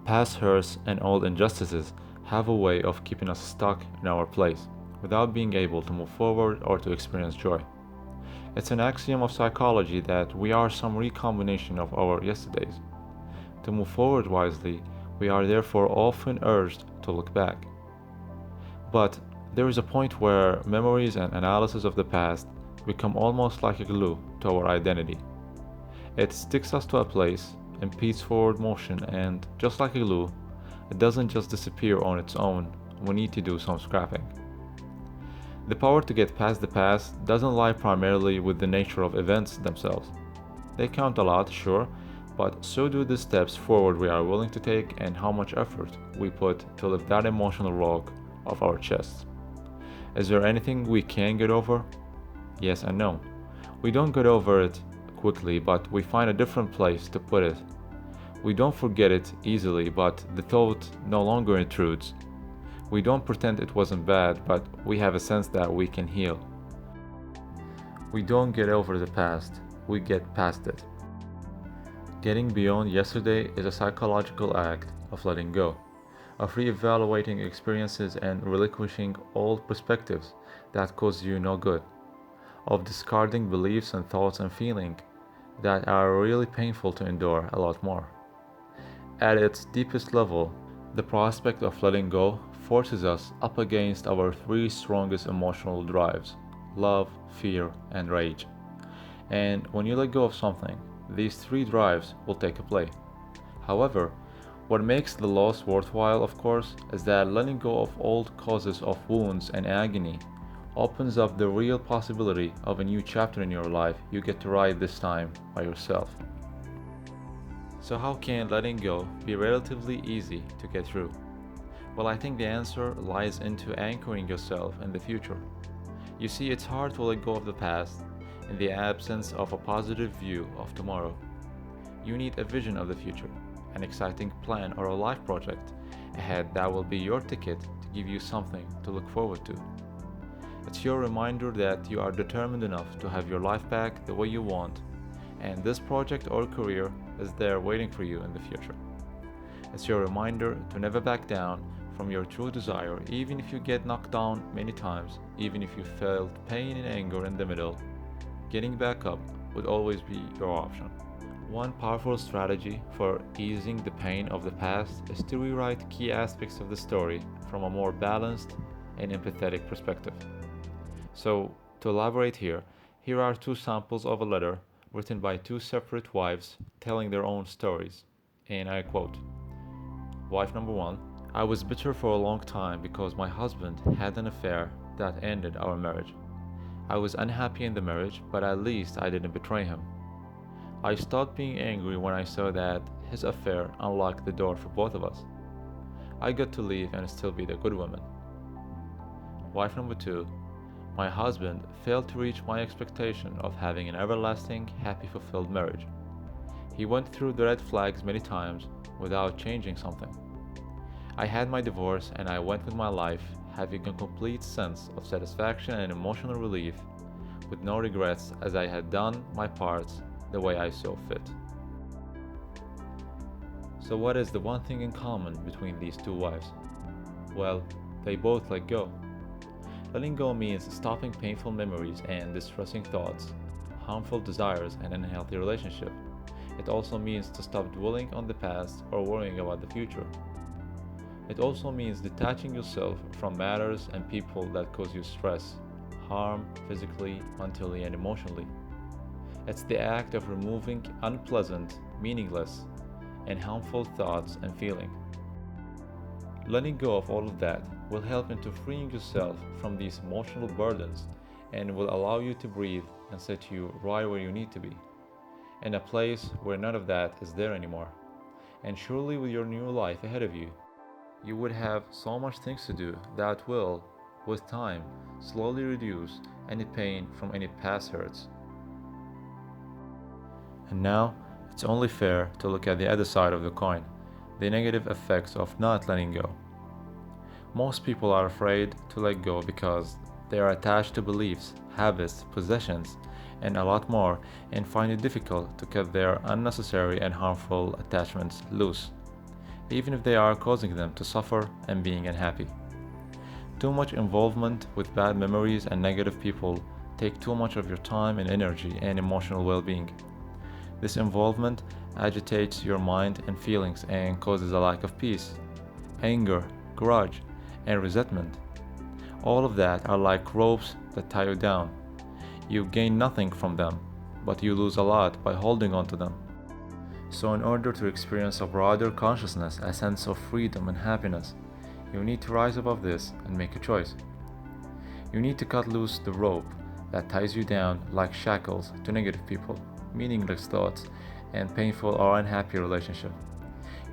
Past hurts and old injustices have a way of keeping us stuck in our place without being able to move forward or to experience joy. It's an axiom of psychology that we are some recombination of our yesterdays. To move forward wisely, we are therefore often urged to look back. But there is a point where memories and analysis of the past become almost like a glue to our identity. It sticks us to a place, impedes forward motion, and just like a glue, it doesn't just disappear on its own. We need to do some scrapping. The power to get past the past doesn't lie primarily with the nature of events themselves. They count a lot, sure, but so do the steps forward we are willing to take and how much effort we put to lift that emotional rock off our chests. Is there anything we can get over? Yes and no. We don't get over it quickly, but we find a different place to put it. We don't forget it easily, but the thought no longer intrudes. We don't pretend it wasn't bad, but we have a sense that we can heal. We don't get over the past, we get past it. Getting beyond yesterday is a psychological act of letting go, of re-evaluating experiences and relinquishing old perspectives that cause you no good, of discarding beliefs and thoughts and feelings that are really painful to endure a lot more. At its deepest level, the prospect of letting go forces us up against our three strongest emotional drives: love, fear, and rage. And when you let go of something, these three drives will take a play. However, what makes the loss worthwhile, of course, is that letting go of old causes of wounds and agony opens up the real possibility of a new chapter in your life you get to write this time by yourself. So how can letting go be relatively easy to get through? Well, I think the answer lies into anchoring yourself in the future. You see, it's hard to let go of the past in the absence of a positive view of tomorrow. You need a vision of the future, an exciting plan or a life project ahead that will be your ticket to give you something to look forward to. It's your reminder that you are determined enough to have your life back the way you want, and this project or career is there waiting for you in the future. It's your reminder to never back down from your true desire, even if you get knocked down many times, even if you felt pain and anger in the middle. Getting back up would always be your option. One powerful strategy for easing the pain of the past is to rewrite key aspects of the story from a more balanced and empathetic perspective. So, to elaborate here are two samples of a letter written by two separate wives telling their own stories. And I quote, Wife number one: I was bitter for a long time because my husband had an affair that ended our marriage. I was unhappy in the marriage, but at least I didn't betray him. I stopped being angry when I saw that his affair unlocked the door for both of us. I got to leave and still be the good woman. Wife number two: my husband failed to reach my expectation of having an everlasting, happy, fulfilled marriage. He went through the red flags many times without changing something. I had my divorce and I went with my life having a complete sense of satisfaction and emotional relief, with no regrets as I had done my parts the way I saw fit. So what is the one thing in common between these two wives? Well, they both let go. Letting go means stopping painful memories and distressing thoughts, harmful desires, and unhealthy relationship. It also means to stop dwelling on the past or worrying about the future. It also means detaching yourself from matters and people that cause you stress, harm physically, mentally, and emotionally. It's the act of removing unpleasant, meaningless, and harmful thoughts and feelings. Letting go of all of that will help into freeing yourself from these emotional burdens and will allow you to breathe and set you right where you need to be, in a place where none of that is there anymore. And surely with your new life ahead of you, you would have so much things to do that will, with time, slowly reduce any pain from any past hurts. And now, it's only fair to look at the other side of the coin, the negative effects of not letting go. Most people are afraid to let go because they are attached to beliefs, habits, possessions, and a lot more, and find it difficult to cut their unnecessary and harmful attachments loose. even if they are causing them to suffer and being unhappy. Too much involvement with bad memories and negative people take too much of your time and energy and emotional well-being. This involvement agitates your mind and feelings and causes a lack of peace, anger, grudge, and resentment. All of that are like ropes that tie you down. You gain nothing from them, but you lose a lot by holding on to them. So, in order to experience a broader consciousness, a sense of freedom and happiness, you need to rise above this and make a choice. You need to cut loose the rope that ties you down like shackles to negative people, meaningless thoughts, and painful or unhappy relationships.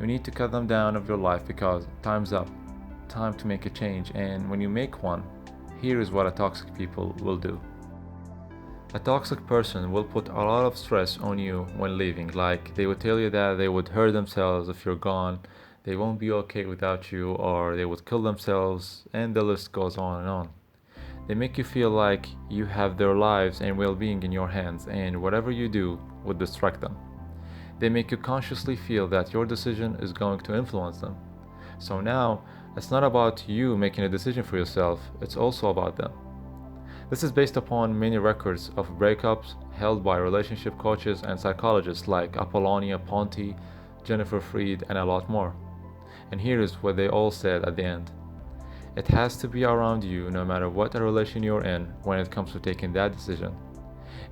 You need to cut them down of your life because time's up, time to make a change, and when you make one, here is what a toxic people will do. A toxic person will put a lot of stress on you when leaving, like they would tell you that they would hurt themselves if you're gone, they won't be okay without you, or they would kill themselves, and the list goes on and on. They make you feel like you have their lives and well-being in your hands, and whatever you do would distract them. They make you consciously feel that your decision is going to influence them. So now, it's not about you making a decision for yourself, it's also about them. This is based upon many records of breakups held by relationship coaches and psychologists like Apollonia Ponti, Jennifer Freed, and a lot more. And here is what they all said at the end. It has to be around you no matter what relation you're in when it comes to taking that decision.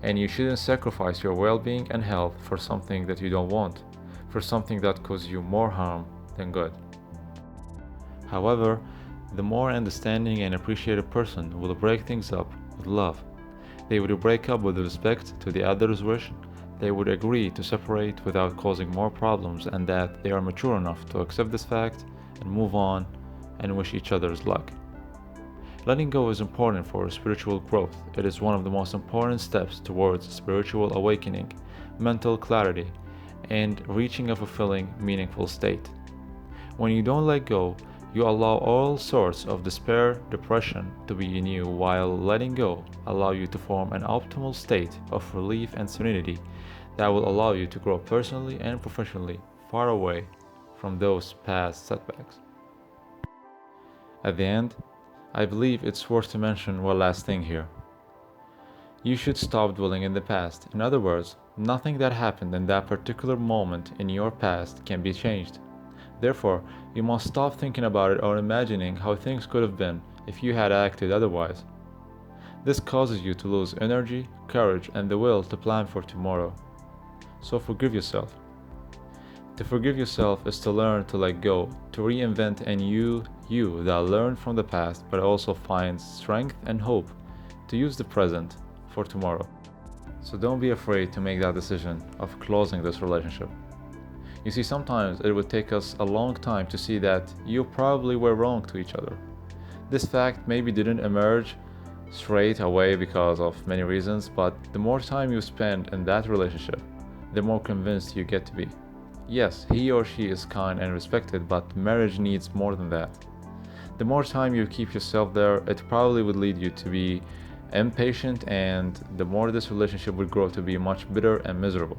And you shouldn't sacrifice your well-being and health for something that you don't want, for something that causes you more harm than good. However, the more understanding and appreciative person will break things up with love. They would break up with respect to the other's wish. They would agree to separate without causing more problems, and that they are mature enough to accept this fact and move on and wish each other's luck. Letting go is important for spiritual growth. It is one of the most important steps towards spiritual awakening, mental clarity, and reaching a fulfilling, meaningful state. When you don't let go, you allow all sorts of despair, depression to be in you, while letting go allow you to form an optimal state of relief and serenity that will allow you to grow personally and professionally far away from those past setbacks. At the end, I believe it's worth to mention one last thing here. You should stop dwelling in the past. In other words, nothing that happened in that particular moment in your past can be changed. Therefore, you must stop thinking about it or imagining how things could have been if you had acted otherwise. This causes you to lose energy, courage, and the will to plan for tomorrow. So forgive yourself. To forgive yourself is to learn to let go, to reinvent a new you that learned from the past but also finds strength and hope to use the present for tomorrow. So don't be afraid to make that decision of closing this relationship. You see, sometimes it would take us a long time to see that you probably were wrong to each other. This fact maybe didn't emerge straight away because of many reasons, but the more time you spend in that relationship, the more convinced you get to be. Yes, he or she is kind and respected, but marriage needs more than that. The more time you keep yourself there, it probably would lead you to be impatient, and the more this relationship would grow to be much bitter and miserable.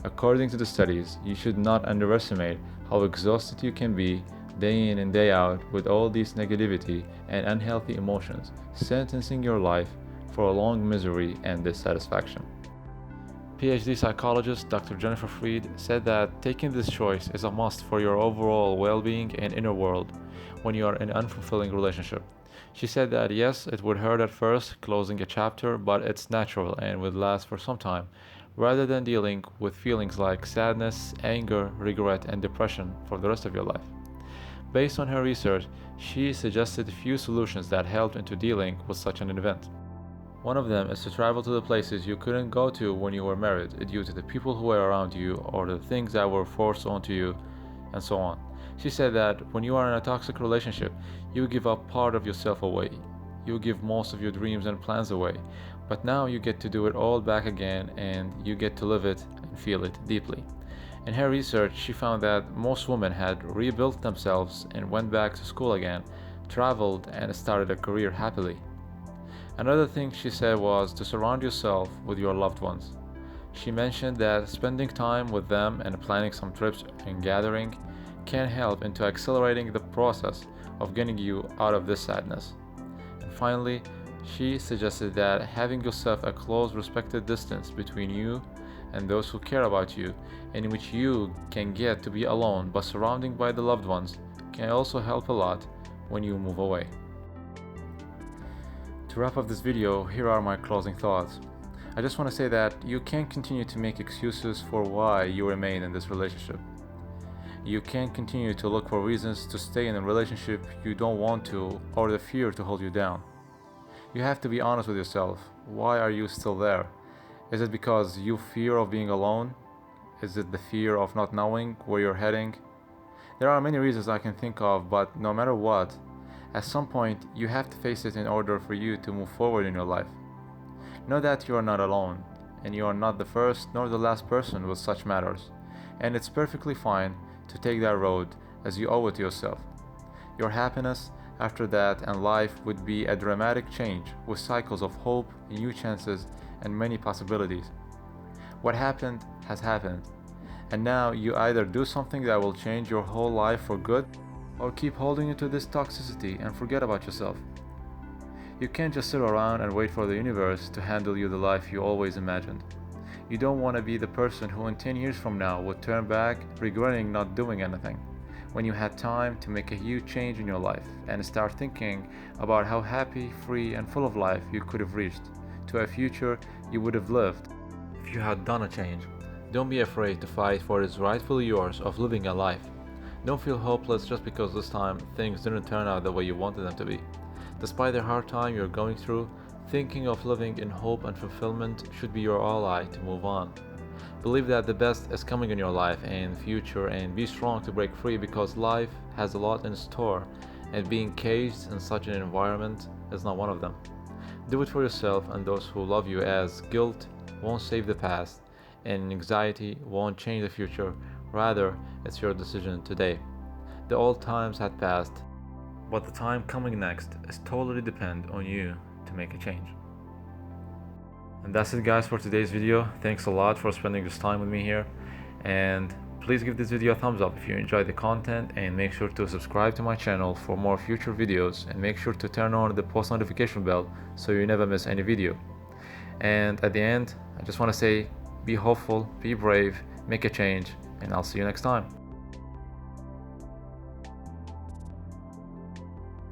According to the studies, you should not underestimate how exhausted you can be day in and day out with all these negativity and unhealthy emotions, sentencing your life for a long misery and dissatisfaction. PhD psychologist Dr. Jennifer Freed said that taking this choice is a must for your overall well-being and inner world when you are in an unfulfilling relationship. She said that yes, it would hurt at first, closing a chapter, but it's natural and would last for some time, rather than dealing with feelings like sadness, anger, regret, and depression for the rest of your life. Based on her research, she suggested a few solutions that helped into dealing with such an event. One of them is to travel to the places you couldn't go to when you were married due to the people who were around you or the things that were forced onto you, and so on. She said that when you are in a toxic relationship, you give up part of yourself away. You give most of your dreams and plans away, but now you get to do it all back again, and you get to live it and feel it deeply. In her research, she found that most women had rebuilt themselves and went back to school again, traveled, and started a career happily. Another thing she said was to surround yourself with your loved ones. She mentioned that spending time with them and planning some trips and gathering can help into accelerating the process of getting you out of this sadness. And finally, she suggested that having yourself a close respected distance between you and those who care about you, in which you can get to be alone but surrounded by the loved ones, can also help a lot when you move away. To wrap up this video, here are my closing thoughts. I just want to say that you can't continue to make excuses for why you remain in this relationship. You can't continue to look for reasons to stay in a relationship you don't want to, or the fear to hold you down. You have to be honest with yourself. Why are you still there? Is it because you fear of being alone? Is it the fear of not knowing where you're heading? There are many reasons I can think of, but no matter what, at some point you have to face it in order for you to move forward in your life. Know that you are not alone, and you are not the first nor the last person with such matters, and it's perfectly fine to take that road as you owe it to yourself. Your happiness after that and life would be a dramatic change with cycles of hope, new chances, and many possibilities. What happened has happened, and now you either do something that will change your whole life for good, or keep holding into this toxicity and forget about yourself. You can't just sit around and wait for the universe to handle you the life you always imagined. You don't want to be the person who in 10 years from now would turn back regretting not doing anything, when you had time to make a huge change in your life and start thinking about how happy, free, and full of life you could have reached, to a future you would have lived if you had done a change. Don't be afraid to fight for what is rightfully yours of living a life. Don't feel hopeless just because this time things didn't turn out the way you wanted them to be. Despite the hard time you're going through, thinking of living in hope and fulfillment should be your ally to move on. Believe that the best is coming in your life and future, and be strong to break free, because life has a lot in store, and being caged in such an environment is not one of them. Do it for yourself and those who love you, as guilt won't save the past and anxiety won't change the future. Rather, it's your decision today. The old times had passed, but the time coming next is totally depend on you to make a change. And that's it, guys, for today's video. Thanks a lot for spending this time with me here, and please give this video a thumbs up if you enjoyed the content, and make sure to subscribe to my channel for more future videos, and make sure to turn on the post notification bell so you never miss any video. And at the end, I just want to say, be hopeful, be brave, make a change, and I'll see you next time.